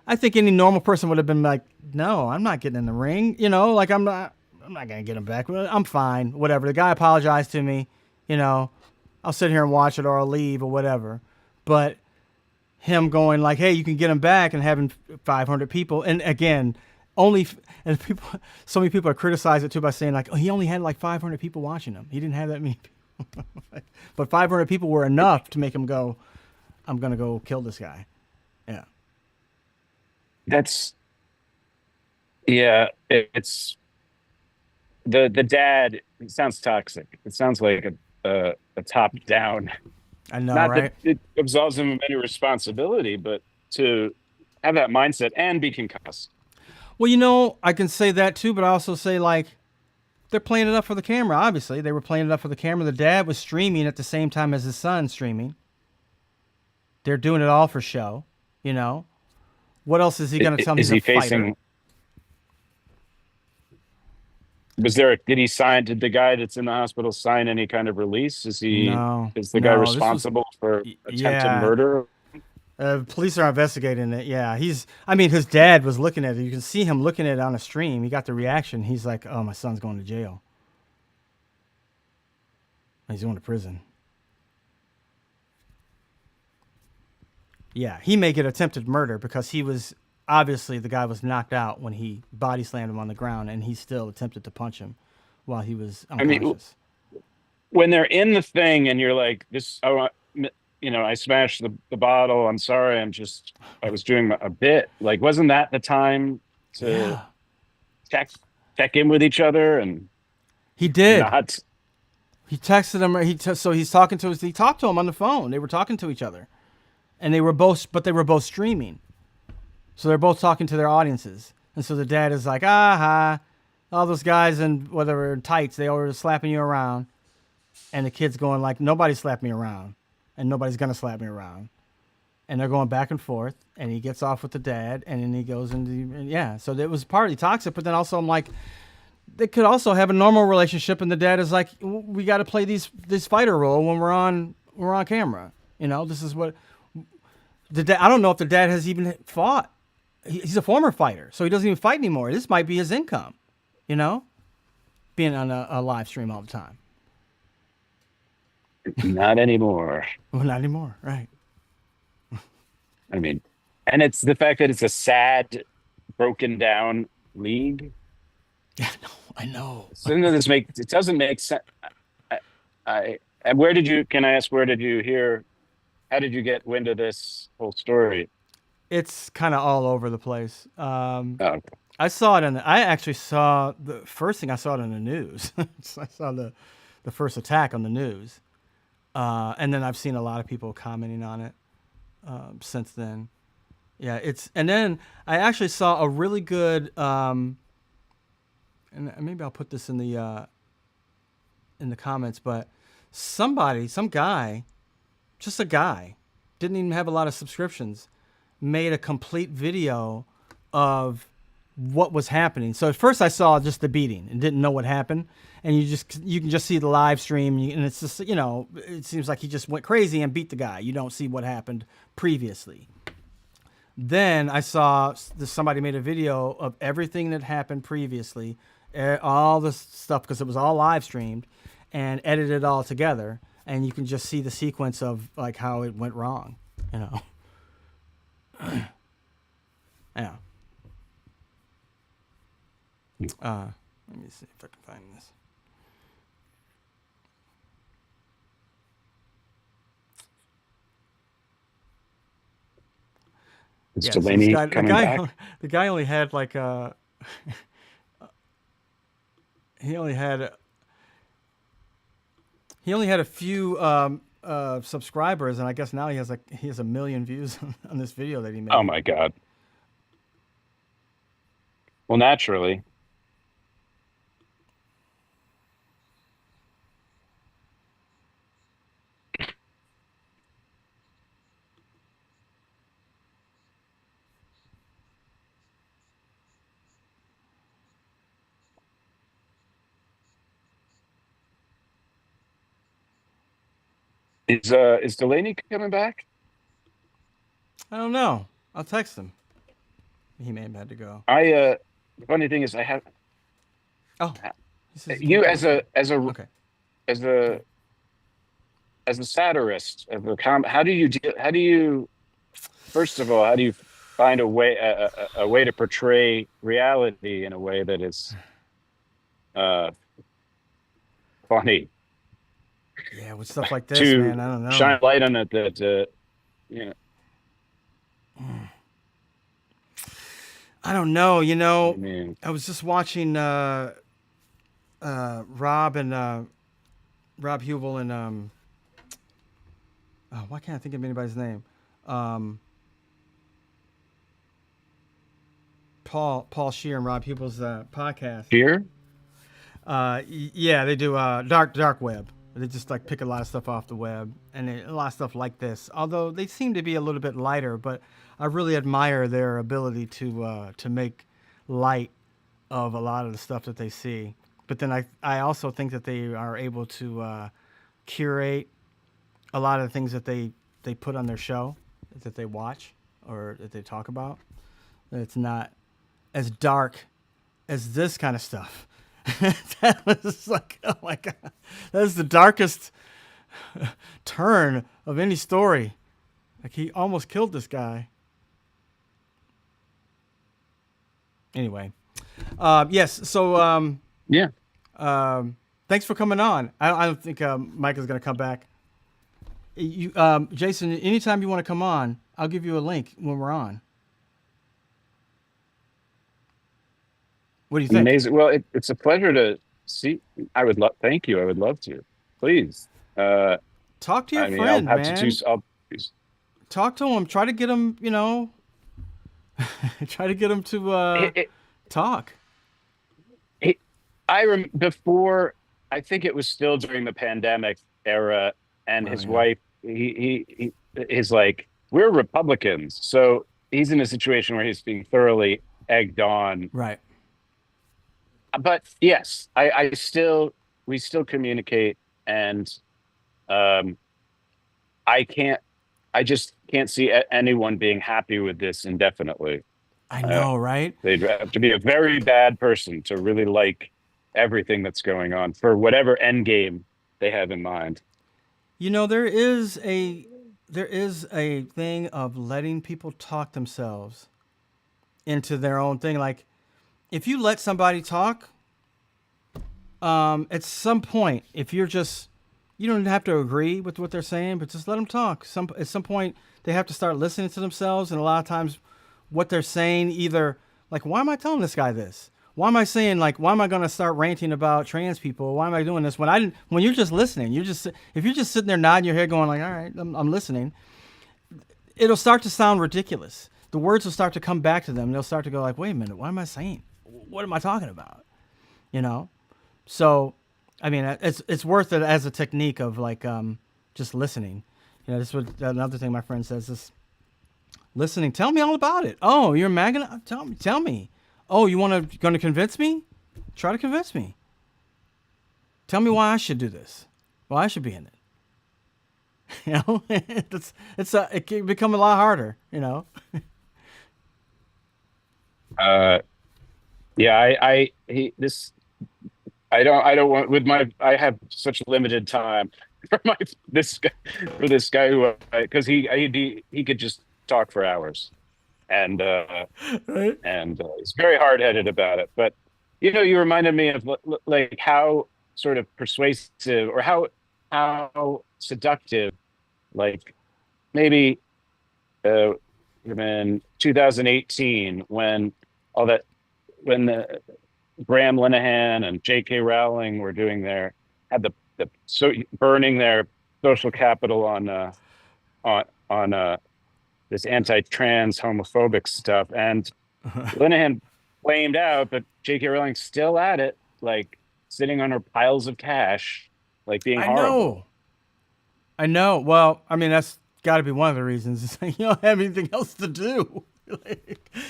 I think any normal person would have been like, no, I'm not getting in the ring. Like I'm not going to get him back. I'm fine. Whatever. The guy apologized to me. I'll sit here and watch it or I'll leave or whatever. But him going like, hey, you can get him back, and having 500 people. And again, so many people are criticizing it too by saying like, oh, he only had like 500 people watching him. He didn't have that many people. But 500 people were enough to make him go, I'm going to go kill this guy. Yeah. It's the dad. It sounds toxic. It sounds like a top down. I know, not right? that it absolves him of any responsibility, but to have that mindset and be concussed. Well, I can say that too, but I also say like, they're playing it up for the camera. Obviously, they were playing it up for the camera. The dad was streaming at the same time as his son streaming. They're doing it all for show. You know, what else is he going to tell me? Is He's he a facing? fighter. Did he sign? Did the guy that's in the hospital sign any kind of release? Is No, the guy this was, responsible for attempted yeah. murder? Police are investigating it. Yeah, his dad was looking at it. You can see him looking at it on a stream. He got the reaction. He's like, "Oh, my son's going to jail. He's going to prison." Yeah, he may get attempted murder because he was obviously the guy was knocked out when he body slammed him on the ground, and he still attempted to punch him while he was unconscious. I mean, when they're in the thing and you're like, "This, I smashed the bottle. I'm sorry. I was doing a bit." Like, wasn't that the time to check in with each other? And he did. Not. He texted him. So he's talking to us. He talked to him on the phone. They were talking to each other, and they were both streaming. So they're both talking to their audiences. And so the dad is like, all those guys in whatever in tights, they were slapping you around. And the kid's going like, nobody slapped me around. And nobody's going to slap me around. And they're going back and forth. And he gets off with the dad. And then he goes into, so it was partly toxic. But then also I'm like, they could also have a normal relationship. And the dad is like, we got to play this fighter role when we're on camera. You know, this is what the dad, I don't know if the dad has even fought. He's a former fighter, so he doesn't even fight anymore. This might be his income, you know, being on a live stream all the time. Not anymore. Well, not anymore, right? I mean, and it's the fact that it's a sad, broken down league. Yeah, I know. So it doesn't make sense. Can I ask, where did you hear, how did you get wind of this whole story? It's kind of all over the place. Okay. I saw it I actually saw the first thing I saw it in the news. So I saw the first attack on the news. And then I've seen a lot of people commenting on it since then. Yeah, and then I actually saw a really good, and maybe I'll put this in the comments, but some guy, just a guy, didn't even have a lot of subscriptions, made a complete video of what was happening. So at first I saw just the beating and didn't know what happened. And you can just see the live stream, and it's just, it seems like he just went crazy and beat the guy. You don't see what happened previously. Then I saw somebody made a video of everything that happened previously, all the stuff, because it was all live streamed, and edited it all together. And you can just see the sequence of like how it went wrong, Yeah. Let me see if I can find this. Is Delaney coming back? The guy only had like he only had a few subscribers, and I guess now he has 1 million views on this video that he made. Oh my God. Well, naturally. Is Delaney coming back? I don't know. I'll text him. He may have had to go. The funny thing is, I have. Oh, you as a okay. as a satirist, how do you first of all, how do you find a way to portray reality in a way that is funny? Yeah, with stuff like this, man, I don't know. Shine light on it that I don't know. I mean, I was just watching Rob Hubel and why can't I think of anybody's name? Paul Scheer and Rob Hubel's podcast. Scheer? Yeah, they do dark web. They just like pick a lot of stuff off the web and a lot of stuff like this. Although they seem to be a little bit lighter, but I really admire their ability to make light of a lot of the stuff that they see. But then I also think that they are able to curate a lot of the things that they put on their show that they watch or that they talk about. It's not as dark as this kind of stuff. That was like, oh my god, that is the darkest turn of any story. Like he almost killed this guy. Anyway, yes. So Yeah. thanks for coming on. I don't think Mike is going to come back. You, Jason, anytime you want to come on, I'll give you a link when we're on. What do you think? Amazing. Well, it's a pleasure to see. I would love. Thank you. I would love to. Please. Talk to your I mean, friend, I'll have man. to choose. Talk to him. Try to get him. Try to get him to talk. Before. I think it was still during the pandemic era, and his wife. He is like, we're Republicans, so he's in a situation where he's being thoroughly egged on. Right. But yes, we still communicate, and I just can't see anyone being happy with this indefinitely. I know, right? They'd have to be a very bad person to really like everything that's going on for whatever end game they have in mind. There is a thing of letting people talk themselves into their own thing. Like, if you let somebody talk, at some point, if you don't have to agree with what they're saying, but just let them talk. At some point, they have to start listening to themselves, and a lot of times, what they're saying, either like, why am I telling this guy this? Why am I saying, like, why am I going to start ranting about trans people? Why am I doing this when I didn't? When you're just listening, if you're just sitting there nodding your head, going like, all right, I'm listening, it'll start to sound ridiculous. The words will start to come back to them. They'll start to go like, wait a minute, what am I saying? What am I talking about? So, I mean, it's worth it as a technique of like just listening. This was another thing my friend says. This listening. Tell me all about it. Oh, you're MAGA? Tell me. Oh, you going to convince me? Try to convince me. Tell me why I should do this. Why I should be in it. It can become a lot harder. Yeah, I don't want with my. I have such limited time for this guy who because he could just talk for hours, and Right? and he's very hard headed about it. But you reminded me of like how sort of persuasive or how seductive, like maybe in 2018 when the Graham Linehan and J.K. Rowling were had burning their social capital on this anti-trans homophobic stuff, and Linehan flamed out, but J.K. Rowling's still at it, like sitting on her piles of cash, like being horrible. I know. Well, I mean, that's got to be one of the reasons. Is you don't have anything else to do.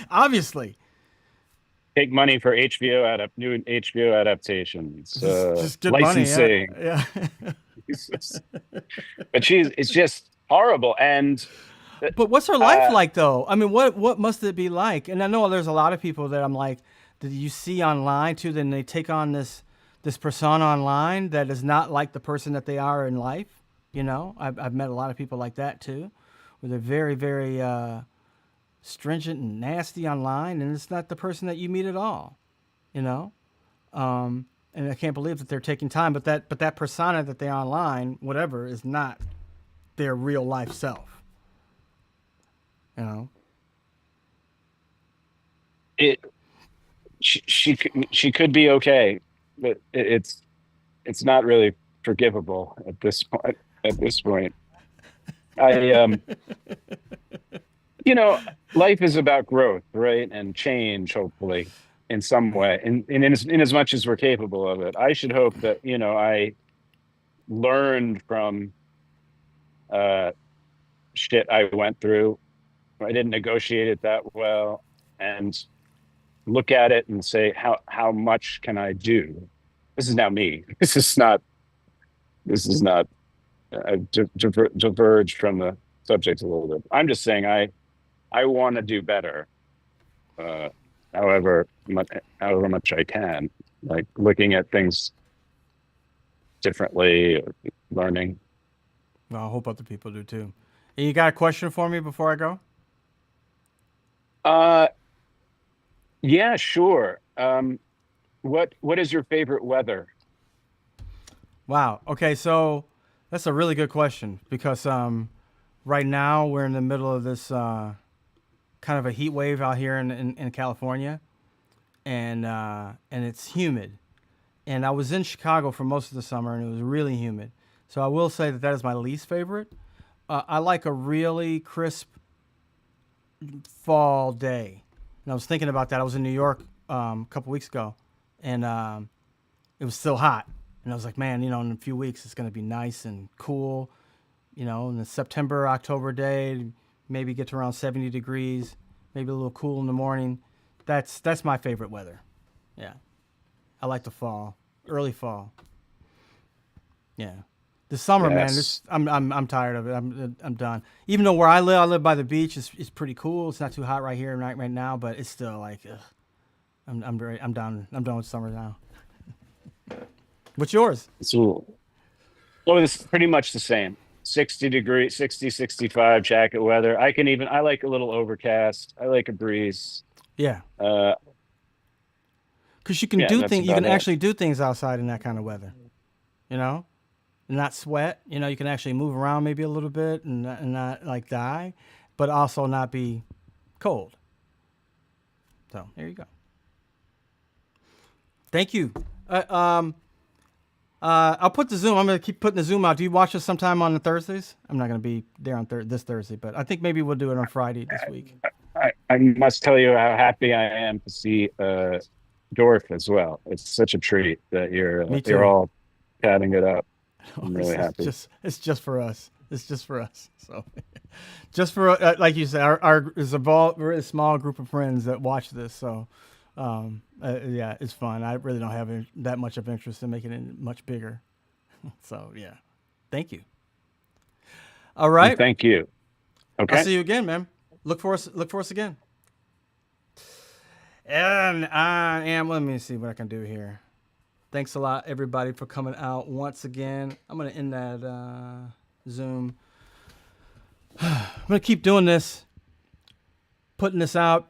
Obviously. Take money for new HBO adaptations, just get licensing. Money, yeah. But it's just horrible. And but what's her life like, though? I mean, what must it be like? And I know there's a lot of people that I'm like, that you see online too. Then they take on this persona online that is not like the person that they are in life. I've met a lot of people like that too, where they're very, very stringent and nasty online, and it's not the person that you meet at all. And I can't believe that they're taking time, but that persona that they're online, whatever, is not their real life self. She could be okay, but it's not really forgivable at this point. Life is about growth, right? And change, hopefully. in some way, in as much as we're capable of it. I should hope that, I learned from shit I went through. I didn't negotiate it that well, and look at it and say, how much can I do? This is now me. This is not I've diverged from the subject a little bit. I'm just saying I want to do better, uh, however much I can, like looking at things differently, or learning. Well, I hope other people do too. And you got a question for me before I go? Yeah, sure. What is your favorite weather? Wow. Okay, so that's a really good question because right now we're in the middle of this kind of a heat wave out here in California, and it's humid. And I was in Chicago for most of the summer, and it was really humid. So I will say that is my least favorite. I like a really crisp fall day. And I was thinking about that. I was in New York a couple weeks ago, and it was still hot. And I was like, man, in a few weeks it's going to be nice and cool. In the September, October day, maybe get to around 70 degrees, maybe a little cool in the morning. That's my favorite weather. Yeah. I like the fall, early fall. Yeah. The summer, Yes. man, I'm tired of it. I'm done. Even though where I live by the beach, it's pretty cool. It's not too hot right here right now, but it's still like, ugh. I'm done. I'm done with summer now. What's yours? So, it's pretty much the same. 60 degrees, 60, 65 jacket weather. I like a little overcast. I like a breeze. Yeah. Uh, Because you can yeah, do that's things. You about can it. actually do things outside in that kind of weather. And not sweat. You can actually move around maybe a little bit and not like die, but also not be cold. So there you go. Thank you. I'll put the Zoom. I'm gonna keep putting the Zoom out. Do you watch us sometime on the Thursdays? I'm not gonna be there on this Thursday, but I think maybe we'll do it on Friday this week. I must tell you how happy I am to see Dorf as well. It's such a treat that Me you're too. all chatting it up. I'm really It's happy. just for us. It's just for us. So, just for like you said, our is we're a small group of friends that watch this. So, yeah, it's fun. I really don't have that much of interest in making it much bigger. So, yeah, thank you. All And right, thank you. I'll Okay. see you again, man. Look for us again. And I am. Let me see what I can do here. Thanks a lot, everybody, for coming out once again. I'm gonna end that Zoom. I'm gonna keep doing this, putting this out,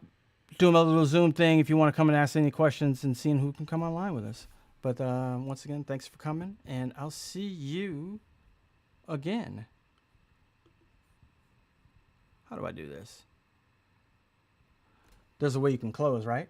doing my little Zoom thing. If you want to come and ask any questions and seeing who can come online with us. But once again, thanks for coming, and I'll see you again. How do I do this? There's a way you can close, right?